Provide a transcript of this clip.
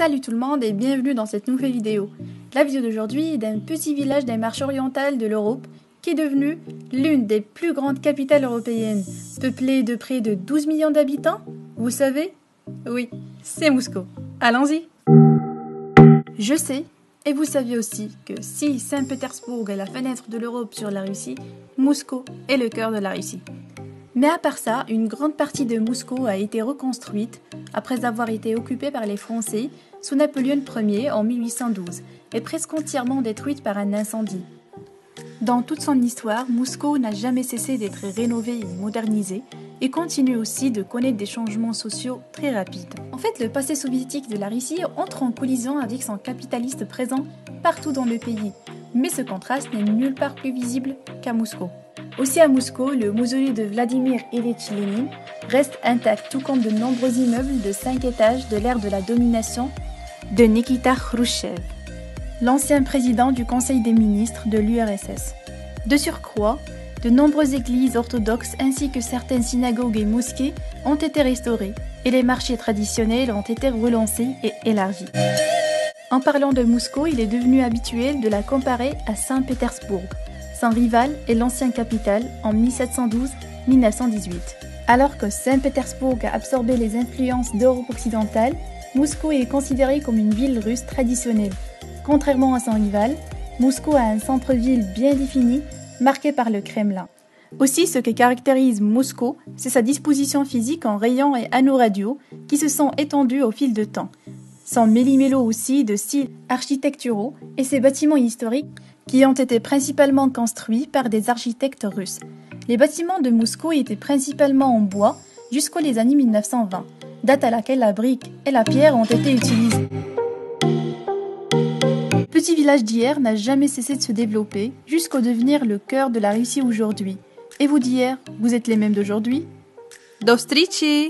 Salut tout le monde et bienvenue dans cette nouvelle vidéo. La vidéo d'aujourd'hui est d'un petit village des marches orientales de l'Europe qui est devenu l'une des plus grandes capitales européennes, peuplée de près de 12 millions d'habitants. Vous savez? Oui, c'est Moscou. Allons-y! Je sais, et vous saviez aussi, que si Saint-Pétersbourg est la fenêtre de l'Europe sur la Russie, Moscou est le cœur de la Russie. Mais à part ça, une grande partie de Moscou a été reconstruite après avoir été occupée par les Français sous Napoléon Ier en 1812 et presque entièrement détruite par un incendie. Dans toute son histoire, Moscou n'a jamais cessé d'être rénové et modernisé et continue aussi de connaître des changements sociaux très rapides. En fait, le passé soviétique de la Russie entre en collision avec son capitaliste présent partout dans le pays, mais ce contraste n'est nulle part plus visible qu'à Moscou. Aussi à Moscou, le mausolée de Vladimir Ilyich Lénine reste intact, tout comme de nombreux immeubles de 5 étages de l'ère de la domination de Nikita Khrouchtchev, l'ancien président du Conseil des ministres de l'URSS. De surcroît, de nombreuses églises orthodoxes ainsi que certaines synagogues et mosquées ont été restaurées et les marchés traditionnels ont été relancés et élargis. En parlant de Moscou, il est devenu habituel de la comparer à Saint-Pétersbourg. Son rival est l'ancienne capitale en 1712-1918. Alors que Saint-Pétersbourg a absorbé les influences d'Europe occidentale, Moscou est considéré comme une ville russe traditionnelle. Contrairement à son rival, Moscou a un centre-ville bien défini, marqué par le Kremlin. Aussi, ce qui caractérise Moscou, c'est sa disposition physique en rayons et anneaux radio qui se sont étendus au fil de temps. Son méli-mélo aussi de styles architecturaux et ses bâtiments historiques qui ont été principalement construits par des architectes russes. Les bâtiments de Moscou étaient principalement en bois jusqu'aux années 1920, date à laquelle la brique et la pierre ont été utilisées. Le petit village d'hier n'a jamais cessé de se développer jusqu'au devenir le cœur de la Russie aujourd'hui. Et vous d'hier, vous êtes les mêmes d'aujourd'hui? До встречи!